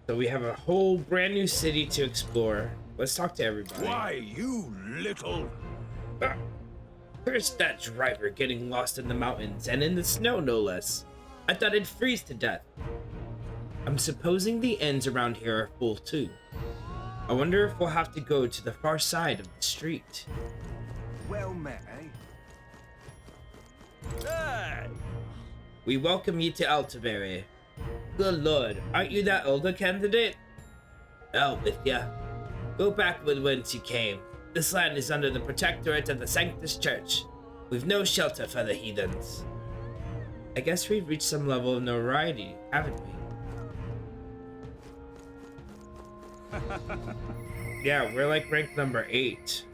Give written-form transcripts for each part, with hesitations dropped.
So we have a whole brand new city to explore. Let's talk to everybody. Why, you little... Curse that driver getting lost in the mountains and in the snow, no less. I thought it'd freeze to death. I'm supposing the ends around here are full too. I wonder if we'll have to go to the far side of the street. Well met, eh? Hey! We welcome you to Altibury. Good lord, aren't you that older candidate? Out with ya. Go back with whence you came. This land is under the protectorate of the Sanctus Church. We've no shelter for the heathens. I guess we've reached some level of notoriety, haven't we? Yeah, we're like rank number 8.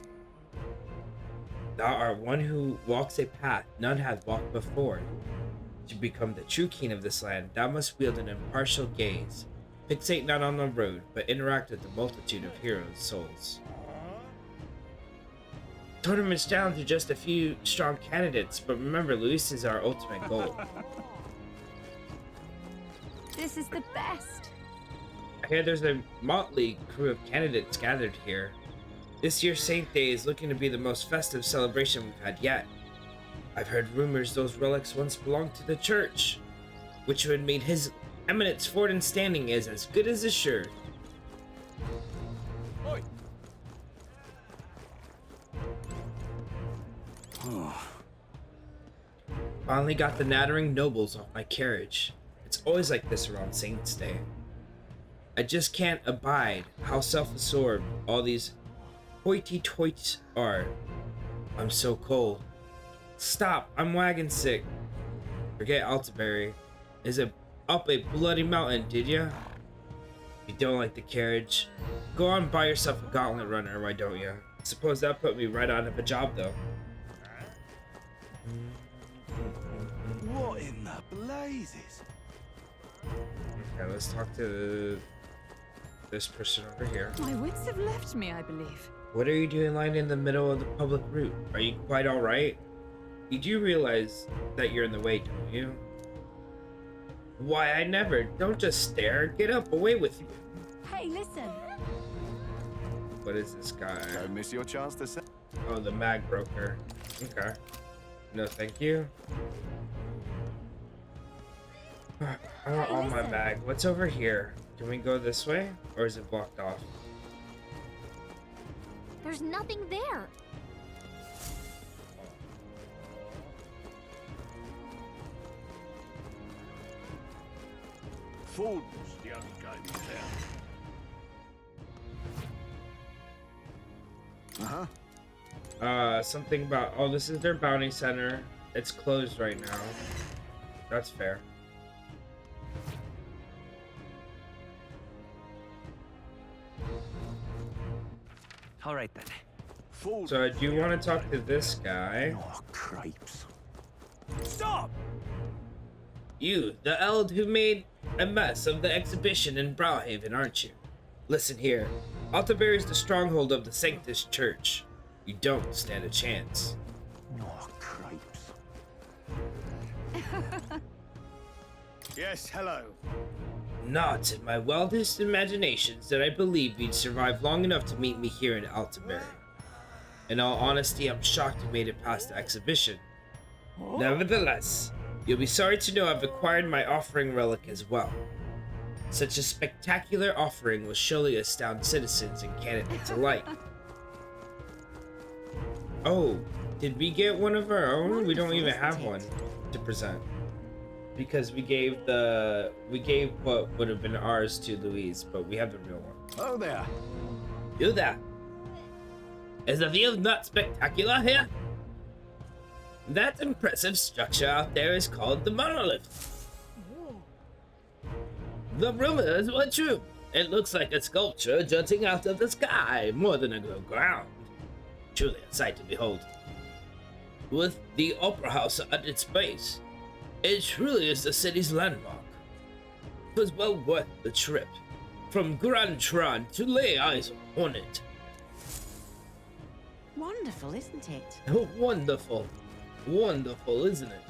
Thou art one who walks a path none hath walked before. To become the true king of this land, thou must wield an impartial gaze. Fixate not on the road, but interact with the multitude of heroes' souls. Tournament's down to just a few strong candidates, but remember, Luis is our ultimate goal. This is the best. I hear there's a motley crew of candidates gathered here. This year's Saint Day is looking to be the most festive celebration we've had yet. I've heard rumors those relics once belonged to the church, which would mean His Eminence fort and standing is as good as assured. Oi. Finally got the nattering nobles off my carriage. It's always like this around Saint's Day. I just can't abide how self-absorbed all these hoity-toits are. I'm so cold. Stop, I'm wagon sick. Forget Altibury. Is it up a bloody mountain, did ya? If you don't like the carriage, go on and buy yourself a gauntlet runner, why don't ya? Suppose that put me right out of a job though. What in the blazes? Okay, let's talk to this person over here. My wits have left me, I believe. What are you doing lying in the middle of the public route? Are you quite alright? You do realize that you're in the way, don't you? Why, I never. Don't just stare. Get up, away with you. Hey, listen. What is this guy? Don't miss your chance to say. Oh, the mag broker. Okay. No, thank you. I want all my mag. What's over here? Can we go this way? Or is it blocked off? There's nothing there. Fools, the only game in town. Something about, oh, this is their bounty center. It's closed right now. That's fair. All right then. Fools. So I do want to talk to this guy. Oh, crepes. Stop! You, the Eld who made a mess of the exhibition in Browhaven, aren't you? Listen here. Altibury is the stronghold of the Sanctus Church. You don't stand a chance. Oh, crepes. Yes, hello. Not in my wildest imaginations did I believe you'd survive long enough to meet me here in Altibury. In all honesty, I'm shocked you made it past the exhibition. Nevertheless, you'll be sorry to know I've acquired my offering relic as well. Such a spectacular offering will surely astound citizens and candidates alike. Oh, did we get one of our own? We don't even have one to present. Because we gave what would have been ours to Louise, but we have the real one. Oh there. You there? Is the view not spectacular here? That impressive structure out there is called the monolith. The rumors were true. It looks like a sculpture jutting out of the sky more than a ground. Truly a sight to behold. With the opera house at its base, it truly is the city's landmark. It was well worth the trip, from Grand Tran to lay eyes on it. Wonderful, isn't it? Oh, wonderful. Wonderful, isn't it?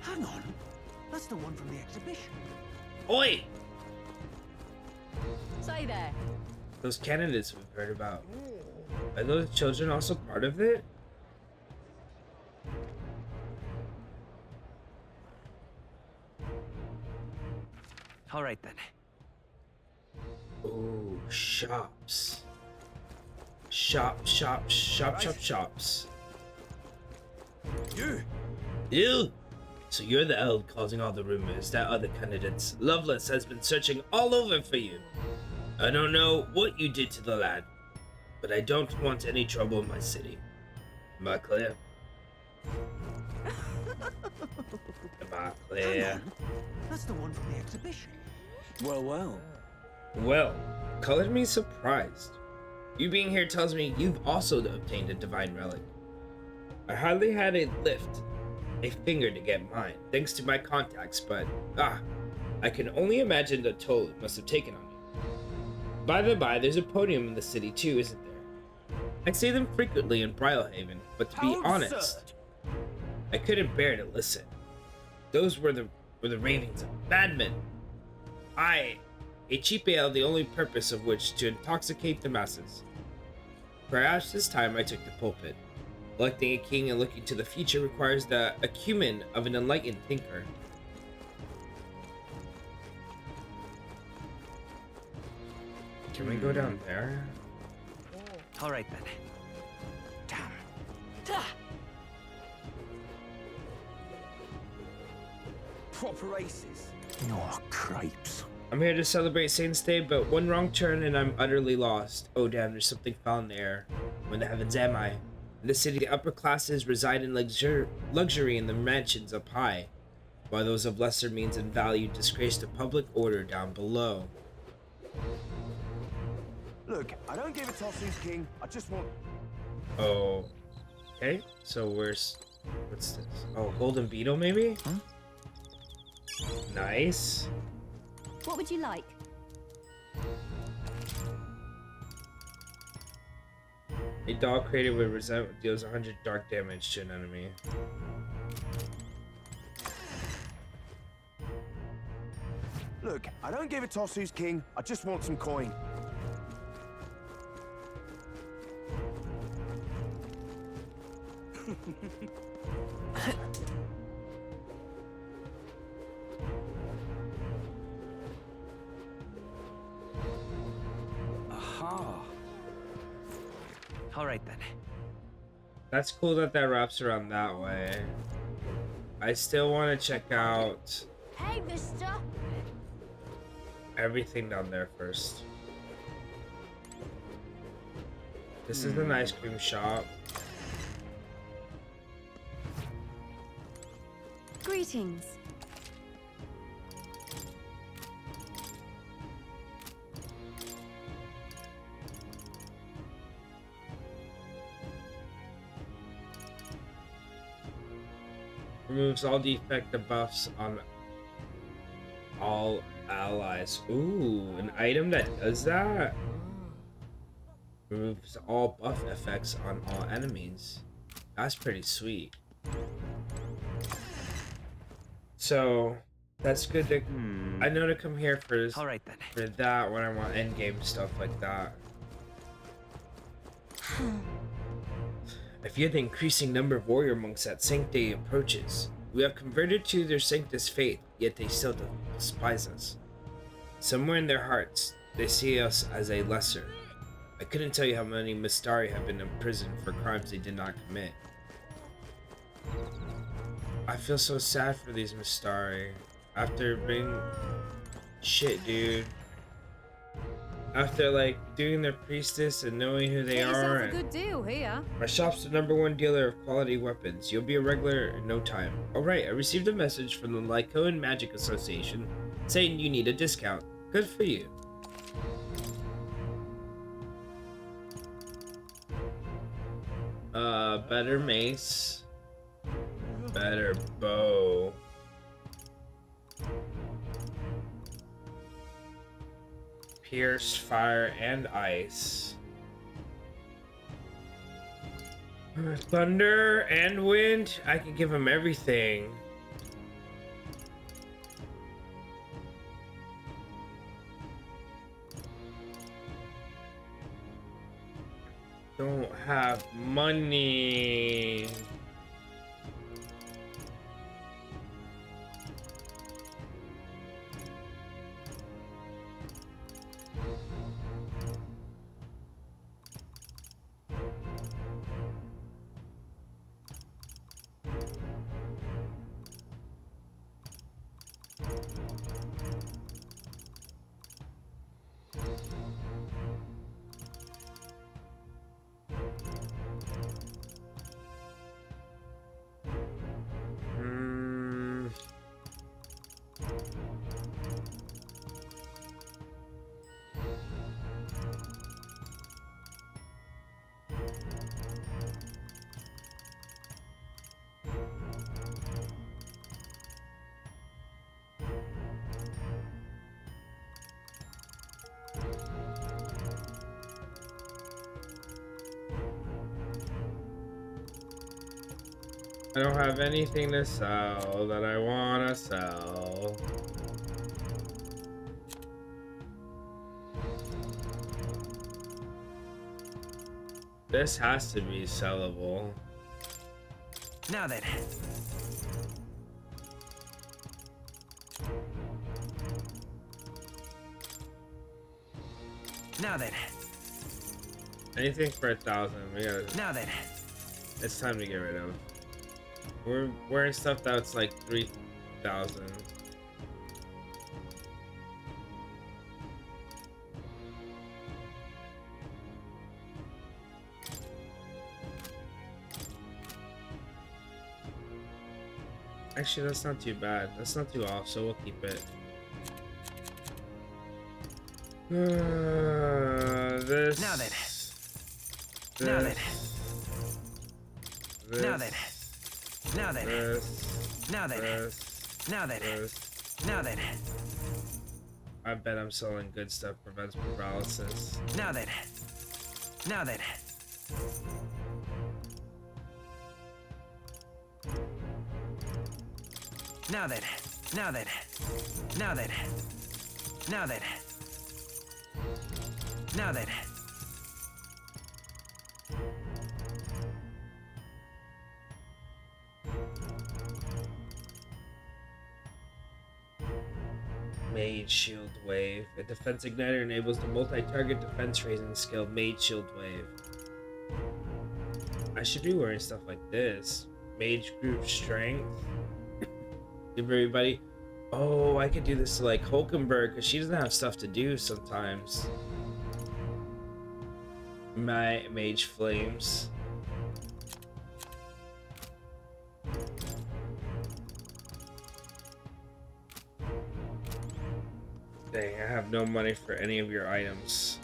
Hang on. That's the one from the exhibition. Oi! Say there. Those candidates we've heard about. Are those children also part of it? All right then. Ooh, shops. Shops. You! So you're the Eld causing all the rumors that other candidates. Loveless has been searching all over for you. I don't know what you did to the lad, but I don't want any trouble in my city. Am I clear? Am I clear? That's the one from the exhibition. Well, well. Well, colored me surprised. You being here tells me you've also obtained a divine relic. I hardly had a lift, a finger to get mine, thanks to my contacts, but I can only imagine the toll it must have taken on you. By the by, there's a podium in the city too, isn't there? I see them frequently in Brylehaven, but to be How honest, absurd. I couldn't bear to listen. Those were the ravings of madmen. A cheap ale, the only purpose of which to intoxicate the masses. Perhaps this time I took the pulpit. Electing a king and looking to the future requires the acumen of an enlightened thinker. Can we go down there? All right then. Damn. Proper aces. Oh, cripes. I'm here to celebrate Saints' Day, but one wrong turn and I'm utterly lost. Oh damn, there's something foul in the air. Where in the heavens am I? In the city, the upper classes reside in luxury in the mansions up high, while those of lesser means and value disgrace the public order down below. Look, I don't give a toss who's king. I just want... Oh. Okay, so what's this? Oh, Golden Beetle maybe? Huh? Nice. What would you like? A dog created with resentment deals 100 dark damage to an enemy. Look, I don't give a toss who's king. I just want some coin. Aha. All right then. That's cool that wraps around that way. I still want to check out Hey, mister. everything down there first. This is an ice cream shop. Greetings. Removes all defect debuffs on all allies. Ooh, an item that does that? Removes all buff effects on all enemies. That's pretty sweet. So, that's good to... I know to come here for, All right then. for that when I want endgame stuff like that. I fear the increasing number of warrior monks at Sancte approaches. We have converted to their Sanctus faith, yet they still despise us. Somewhere in their hearts, they see us as a lesser. I couldn't tell you how many Mystari have been imprisoned for crimes they did not commit. I feel so sad for these Mystari. After being... Shit, dude. After, like, doing their priestess and knowing who they Get yourself are, a and good deal here. my shop's the #1 dealer of quality weapons. You'll be a regular in no time. Alright, I received a message from the Lycoan Magic Association saying you need a discount. Good for you. Better mace. Better bow. Pierce, fire, and ice. Thunder and wind. I can give him everything. don't have money. I don't have anything to sell that I want to sell. This has to be sellable. Now then. Now then. Anything for 1,000. We gotta. Now then. It's time to get rid of. We're wearing stuff that's like 3,000. Actually, that's not too bad. That's not too off, so we'll keep it. This. Now then. This, Now then. This, Now then. Now then. This, Now then. this, Now then. this. Now then. I bet I'm selling good stuff prevents paralysis. Now then. Now then. Now then. Now then. Now then. Now then. Now then. Mage Shield Wave. A defense igniter enables the multi-target defense raising skill Mage Shield Wave. I should be wearing stuff like this. Mage Group Strength. Give everybody. Oh, I could do this to like Hulkenberg because she doesn't have stuff to do sometimes. My Mage Flames. Dang, I have no money for any of your items.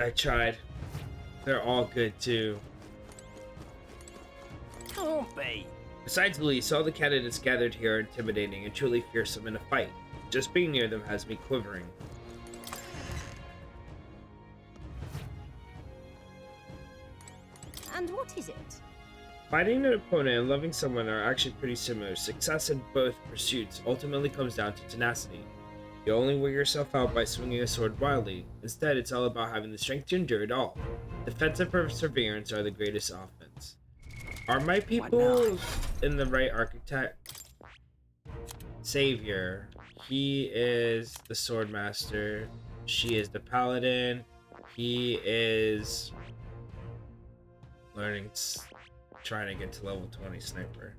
I tried. They're all good too. Can't be. Besides Elise, all the candidates gathered here are intimidating and truly fearsome in a fight. Just being near them has me quivering. And what is it? Fighting an opponent and loving someone are actually pretty similar. Success in both pursuits ultimately comes down to tenacity. You only wear yourself out by swinging a sword wildly. Instead, it's all about having the strength to endure it all. Defense and perseverance are the greatest offense. Are my people in the right archetype? Savior. He is the sword master. She is the paladin. He is learning, trying to get to level 20 sniper.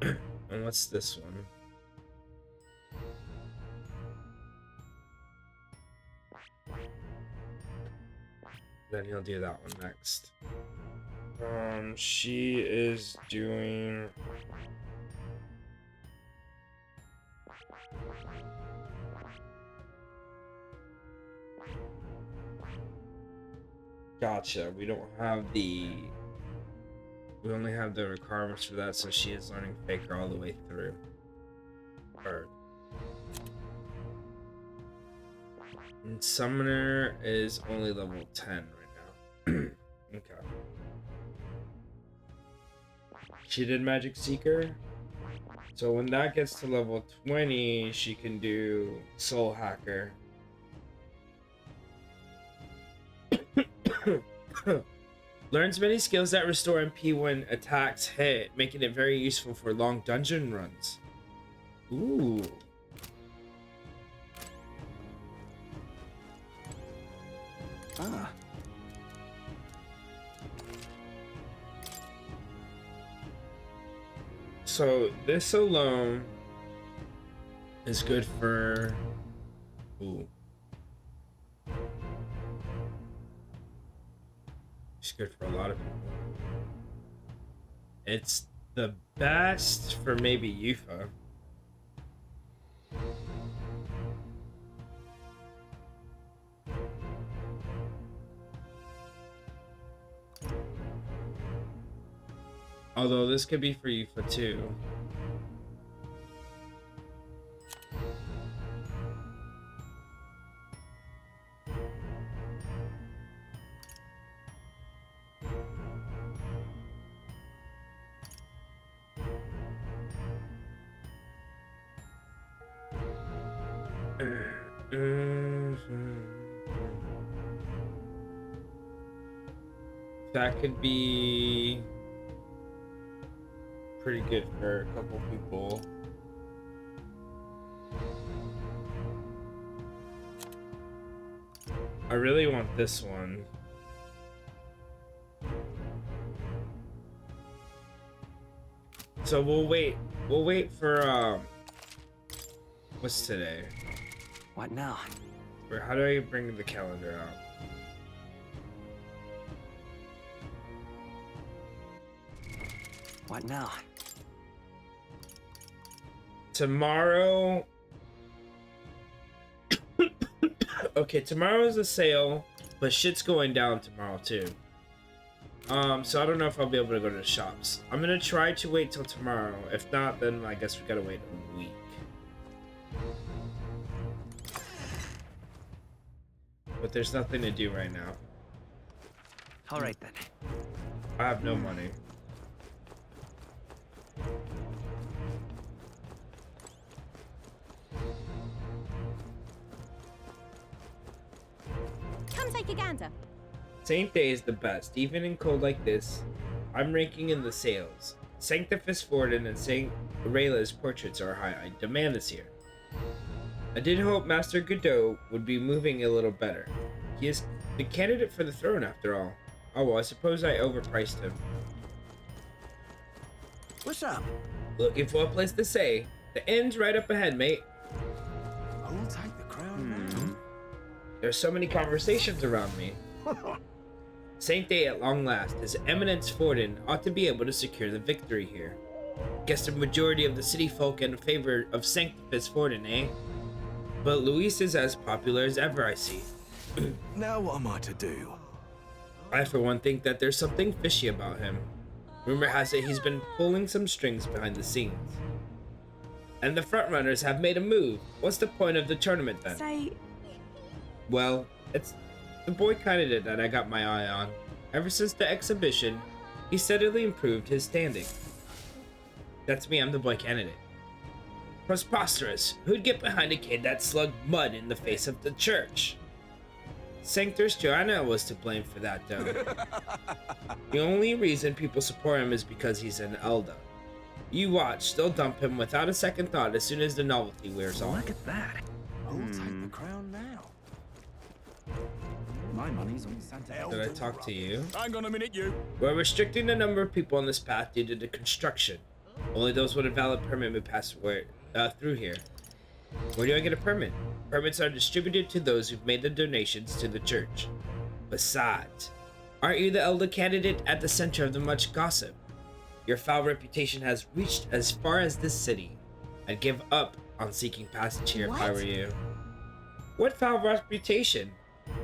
And what's this one? Then he'll do that one next. She is doing... Gotcha. We don't have the... We only have the requirements for that, so she is learning Faker all the way through. Or... And Summoner is only level 10 right now. Okay. She did Magic Seeker. So when that gets to level 20, she can do Soul Hacker. Learns many skills that restore MP when attacks hit, making it very useful for long dungeon runs. Ooh. Ah. So this alone is good for... Ooh. It's good for a lot of people. It's the best for maybe Yufa. Although this could be for Yufa too. That could be pretty good for a couple people. I really want this one. So we'll wait for what's today? What now? Or how do I bring the calendar out? What now? Tomorrow. Okay, tomorrow is a sale, but shit's going down tomorrow too. So I don't know if I'll be able to go to the shops. I'm gonna try to wait till tomorrow. If not, then I guess we gotta wait a week. But there's nothing to do right now. All right then. I have no money. Come take a gander. Saint Day is the best, even in cold like this. I'm ranking in the sales. Sanctifus Forden and Saint Rayla's portraits are high. I demand this here. I did hope Master Godot would be moving a little better. He is the candidate for the throne after all. Oh well, I suppose I overpriced him. What's up? Looking for a place to stay. The inn's right up ahead, mate. I'll take the crown There's so many conversations around me. now. Saint Day at long last. His Eminence Forden ought to be able to secure the victory here. Guess the majority of the city folk in favor of Sanctifus Forden, eh? But Luis is as popular as ever, I see. Now what am I to do? I for one think that there's something fishy about him. Rumor has it he's been pulling some strings behind the scenes. And the frontrunners have made a move. What's the point of the tournament then? Say, Well, it's the boy candidate that I got my eye on. Ever since the exhibition, he steadily improved his standing. That's me, I'm the boy candidate. Preposterous. Who'd get behind a kid that slugged mud in the face of the church? Sanctus Joanna was to blame for that, though. The only reason people support him is because he's an elder. You watch, they'll dump him without a second thought as soon as the novelty wears off. Look at that. I'll take the crown now. My money's on Santa. Did I talk to you? Hang on a minute, you. We're restricting the number of people on this path due to the construction. Only those with a valid permit may pass through here. Where do I get a permit? Permits are distributed to those who've made the donations to the church. Besides, aren't you the elder candidate at the center of the much gossip? Your foul reputation has reached as far as this city. I'd give up on seeking passage here if I What? were you. What foul reputation?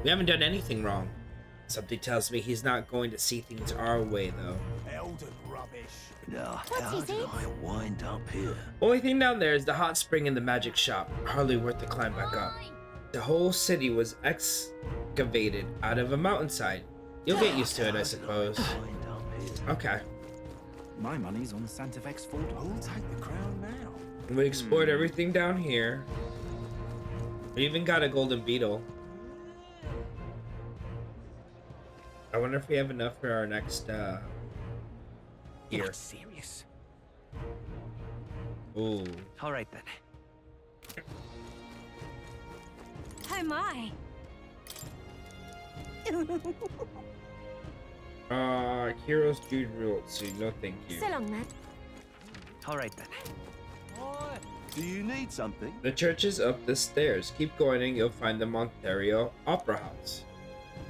We haven't done anything wrong. Something tells me he's not going to see things our way, though. Elden rubbish. Now, What's how he did say? I wind up here? Only thing down there is the hot spring and the magic shop. Hardly worth the climb back up. The whole city was excavated out of a mountainside. You'll get used to it, I suppose. Wind up here. Okay. My money's on Santa Vex Ford. I'll take the crown now. We explored everything down here. We even got a golden beetle. I wonder if we have enough for our next You're year. not serious. Ooh. All right then. Oh my. Heroes Jude Rultsu, no thank you. So long then. All right then. Do you need something? The church is up the stairs. Keep going and you'll find the Monterio Opera House.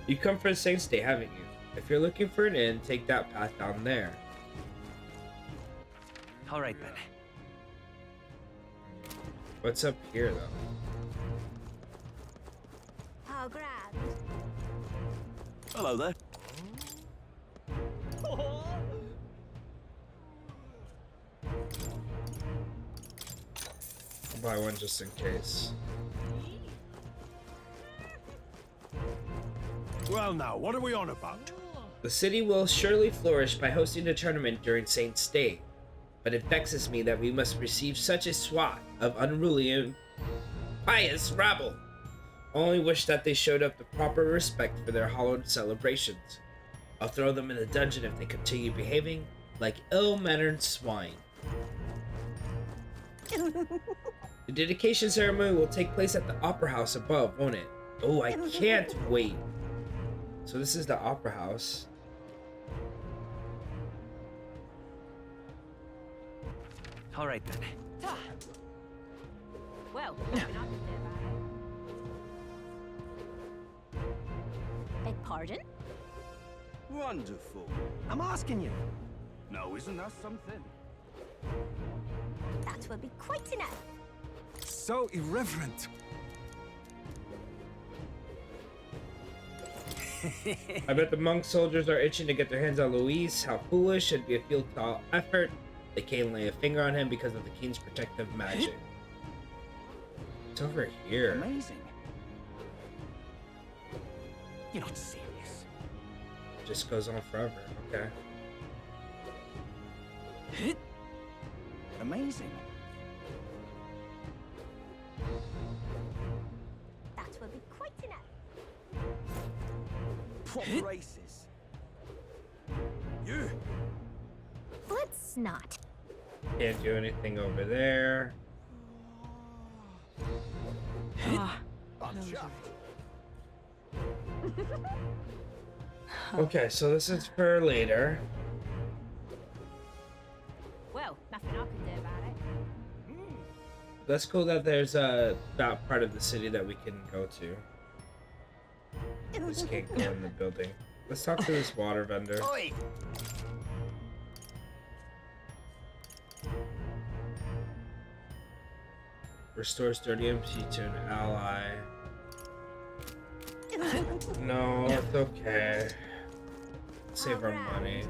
You come for Saint's Day, haven't you? If you're looking for an inn, take that path down there. All right then. What's up here, though? How grand. Hello there. I'll buy one just in case. Well now, what are we on about? The city will surely flourish by hosting a tournament during Saint's Day, but it vexes me that we must receive such a swath of unruly and pious rabble. Only wish that they showed up the proper respect for their hallowed celebrations. I'll throw them in the dungeon if they continue behaving like ill-mannered swine. The dedication ceremony will take place at the Opera House above, won't it? Oh, I can't wait. So this is the Opera House. All right then. Well, nothing I can do about it. Beg pardon? Wonderful. I'm asking you. No, isn't that something? That will be quite enough. So irreverent. I bet the monk soldiers are itching to get their hands on Luis. How foolish. Should be a futile effort. They can't lay a finger on him because of the king's protective magic. It's over here. Amazing. You're not serious. Just goes on forever. Okay. Amazing. That will be quite enough. Proper races. You. Let's not. Can't do anything over there. I'm chuffed. Okay, so this is for later. Well, nothing I can do about it. That's cool that there's that part of the city that we can go to. Just can't go in the building. Let's talk to this water vendor. Oi! Restores 30 MP to an ally. No, it's okay. Save our money.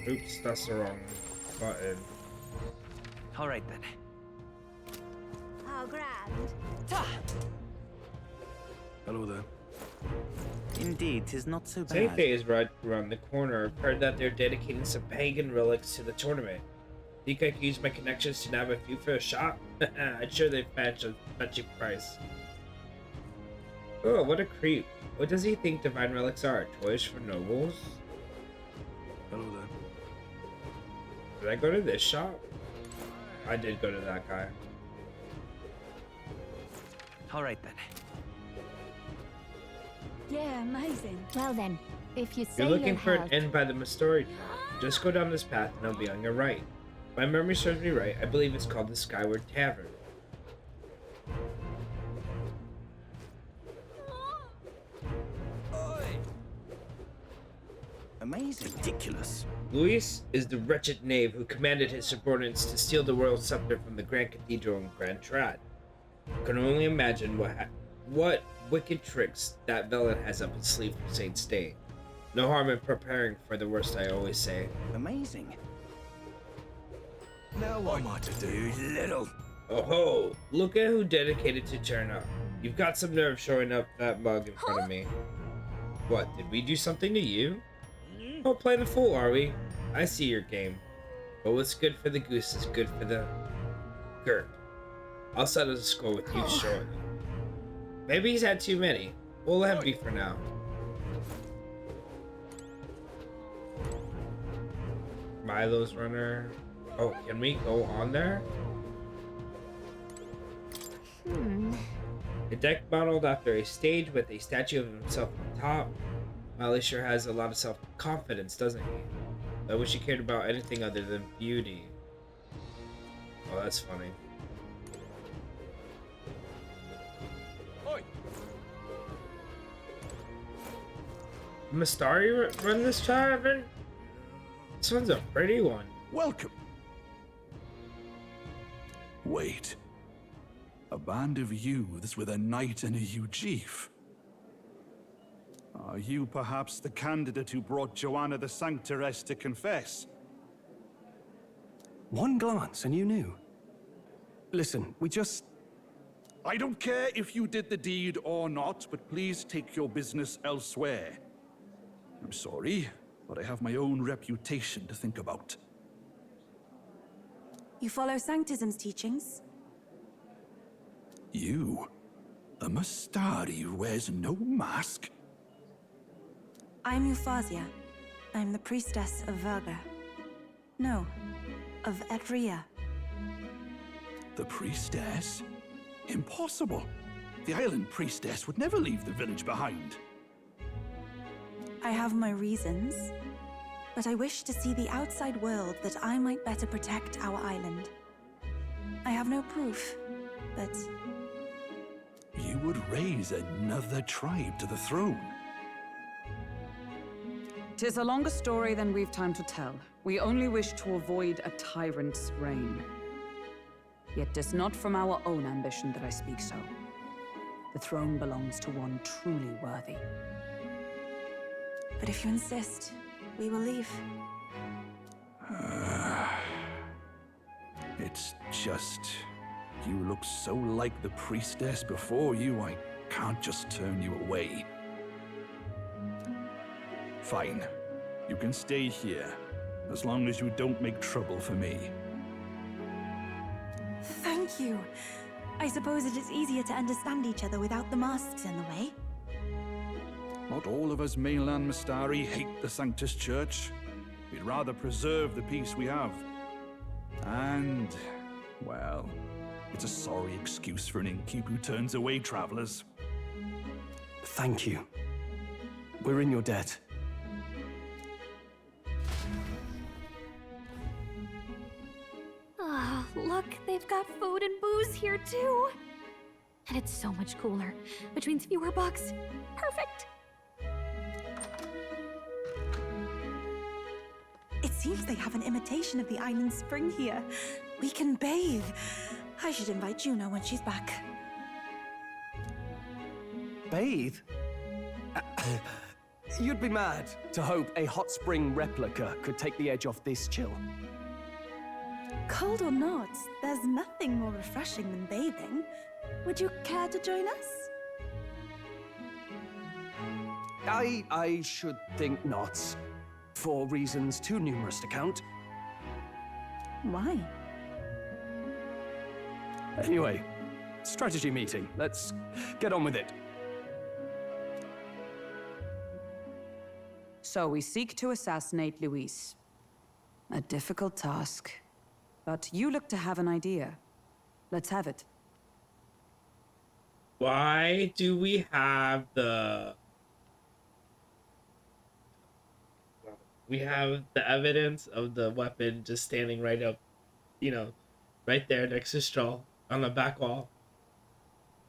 Oops, that's the wrong button. All right then. How grand. Hello there. Indeed, 'tis not so Saint bad. Day is right around the corner. I've heard that they're dedicating some pagan relics to the tournament. Think I could use my connections to nab a few for a shop? I'm sure they fetch a cheap price. Oh, what a creep. What does he think divine relics are? Toys for nobles? Hello there. Did I go to this shop? I did go to that guy. All right then. Yeah, amazing. Well then, if you say You're looking no for an help- inn by the Mastori. Just go down this path and it'll be on your right. If my memory serves me right, I believe it's called the Skyward Tavern. Amazing. Ridiculous. Luis is the wretched knave who commanded his subordinates to steal the royal scepter from the Grand Cathedral in Grand Trad. I can only imagine what wicked tricks that villain has up his sleeve for Saint's Day. No harm in preparing for the worst, I always say. Amazing. Now what am I to do? You little. Oh ho! Look at who dedicated to turn up. You've got some nerve showing up that mug in front of me. What, did we do something to you? Oh, playing the fool, are we? I see your game. But what's good for the goose is good for the... Gert. I'll settle the score with you shortly. Maybe he's had too many. We'll let him be for now. Milo's runner. Oh, can we go on there? A deck modeled after a stage with a statue of himself on top. Milo sure has a lot of self-confidence, doesn't he? I wish he cared about anything other than beauty. Oh, that's funny. Mistari run this tavern? This one's a pretty one. Welcome. Wait. A band of youths with a knight and a Ujif. Are you perhaps the candidate who brought Joanna the Sanctoress to confess? One glance and you knew. Listen, we just... I don't care if you did the deed or not, but please take your business elsewhere. I'm sorry, but I have my own reputation to think about. You follow Sanctism's teachings? You? A Mistari who wears no mask? I'm Euphausia. I'm the priestess of Verga. No, of Etria. The priestess? Impossible. The island priestess would never leave the village behind. I have my reasons, but I wish to see the outside world that I might better protect our island. I have no proof, but... You would raise another tribe to the throne. 'Tis a longer story than we've time to tell. We only wish to avoid a tyrant's reign. Yet 'tis not from our own ambition that I speak so. The throne belongs to one truly worthy. But if you insist, we will leave. It's just... You look so like the priestess before you, I can't just turn you away. Fine. You can stay here, as long as you don't make trouble for me. Thank you. I suppose it is easier to understand each other without the masks in the way. Not all of us mainland Mistari hate the Sanctus Church. We'd rather preserve the peace we have. And, well, it's a sorry excuse for an innkeep who turns away travelers. Thank you. We're in your debt. Ah, look, they've got food and booze here too. And it's so much cooler, which means fewer bugs. Perfect. It seems they have an imitation of the island spring here. We can bathe. I should invite Juno when she's back. Bathe? You'd be mad to hope a hot spring replica could take the edge off this chill. Cold or not, there's nothing more refreshing than bathing. Would you care to join us? I should think not. For reasons too numerous to count. Why? Anyway, strategy meeting. Let's get on with it. So we seek to assassinate Luis. A difficult task. But you look to have an idea. Let's have it. Why do we have the... We have the evidence of the weapon just standing right up, you know, right there next to Straw on the back wall.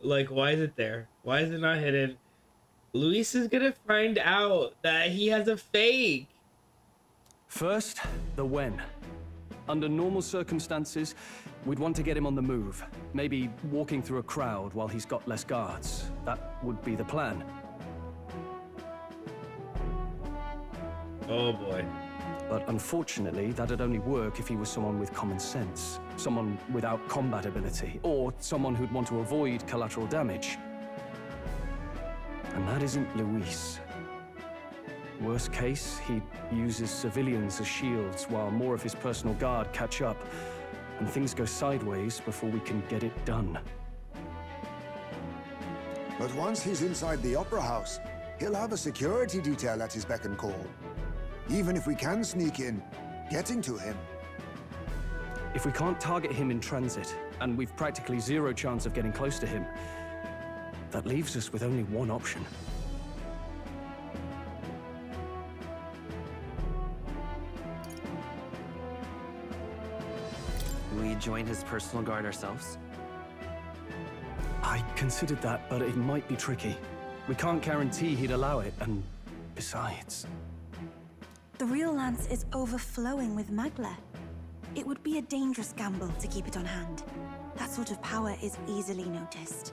Like, why is it there? Why is it not hidden? Luis is gonna find out that he has a fake. First, the when. Under normal circumstances, we'd want to get him on the move. Maybe walking through a crowd while he's got less guards. That would be the plan. Oh boy. But unfortunately, that'd only work if he was someone with common sense. Someone without combat ability. Or someone who'd want to avoid collateral damage. And that isn't Luis. Worst case, he uses civilians as shields while more of his personal guard catch up. And things go sideways before we can get it done. But once he's inside the Opera House, he'll have a security detail at his beck and call. Even if we can sneak in, getting to him. If we can't target him in transit, and we've practically zero chance of getting close to him, that leaves us with only one option. We join his personal guard ourselves? I considered that, but it might be tricky. We can't guarantee he'd allow it, and besides... The real lance is overflowing with magla. It would be a dangerous gamble to keep it on hand. That sort of power is easily noticed.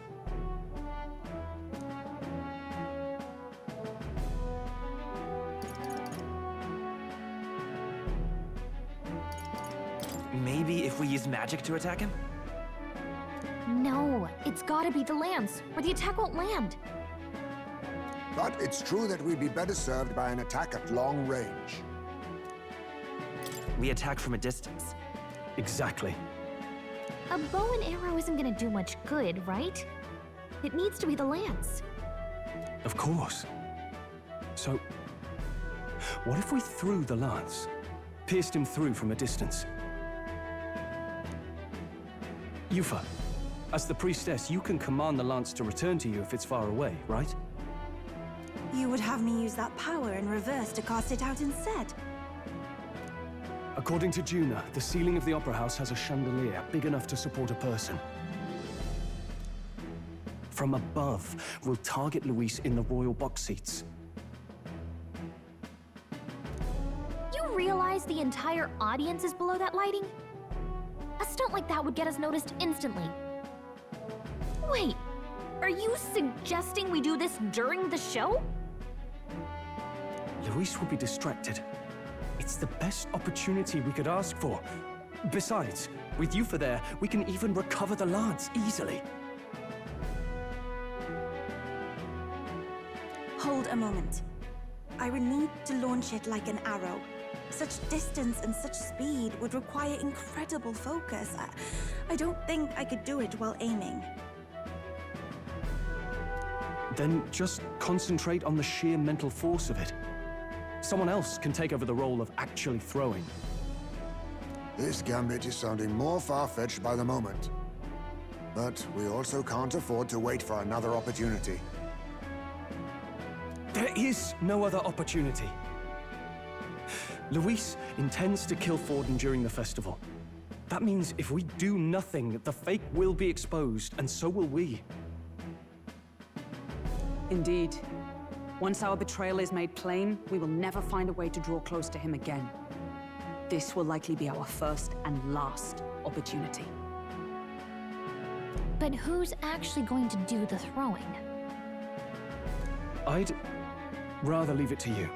Maybe if we use magic to attack him? No, it's gotta be the lance, or the attack won't land. But it's true that we'd be better served by an attack at long range. We attack from a distance. Exactly. A bow and arrow isn't gonna do much good, right? It needs to be the lance. Of course. So, what if we threw the lance? Pierced him through from a distance? Yufa, as the priestess, you can command the lance to return to you if it's far away, right? You would have me use that power in reverse to cast it out instead. According to Juna, the ceiling of the Opera House has a chandelier big enough to support a person. From above, we'll target Luis in the royal box seats. You realize the entire audience is below that lighting? A stunt like that would get us noticed instantly. Wait, are you suggesting we do this during the show? Luis will be distracted. It's the best opportunity we could ask for. Besides, with Yufa there, we can even recover the lance easily. Hold a moment. I would need to launch it like an arrow. Such distance and such speed would require incredible focus. I don't think I could do it while aiming. Then just concentrate on the sheer mental force of it. Someone else can take over the role of actually throwing. This gambit is sounding more far-fetched by the moment. But we also can't afford to wait for another opportunity. There is no other opportunity. Luis intends to kill Forden during the festival. That means if we do nothing, the fake will be exposed, and so will we. Indeed. Once our betrayal is made plain, we will never find a way to draw close to him again. This will likely be our first and last opportunity. But who's actually going to do the throwing? I'd rather leave it to you.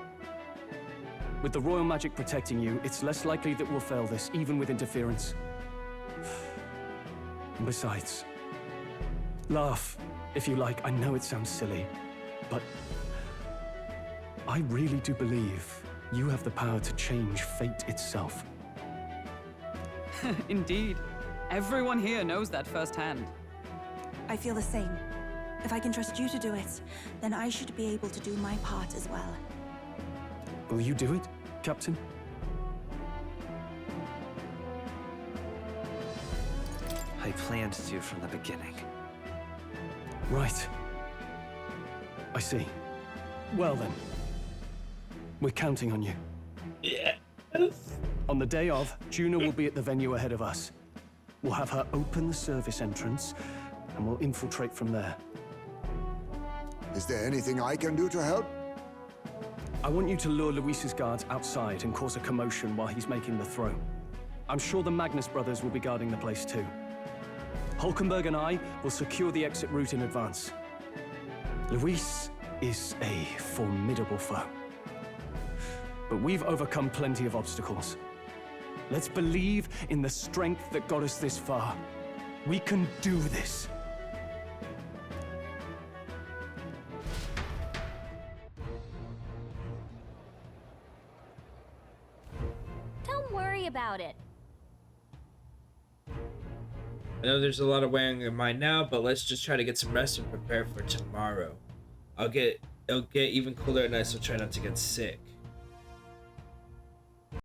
With the royal magic protecting you, it's less likely that we'll fail this, even with interference. And besides, laugh if you like. I know it sounds silly, but I really do believe you have the power to change fate itself. Indeed. Everyone here knows that firsthand. I feel the same. If I can trust you to do it, then I should be able to do my part as well. Will you do it, Captain? I planned to from the beginning. Right. I see. Well then. We're counting on you. Yeah. On the day of, Juna will be at the venue ahead of us. We'll have her open the service entrance, and we'll infiltrate from there. Is there anything I can do to help? I want you to lure Luis's guards outside and cause a commotion while he's making the throw. I'm sure the Magnus brothers will be guarding the place too. Hulkenberg and I will secure the exit route in advance. Luis is a formidable foe. But we've overcome plenty of obstacles. Let's believe in the strength that got us this far. We can do this. Don't worry about it. I know there's a lot of weighing in mind now, but let's just try to get some rest and prepare for tomorrow. It'll get even cooler at night, so try not to get sick.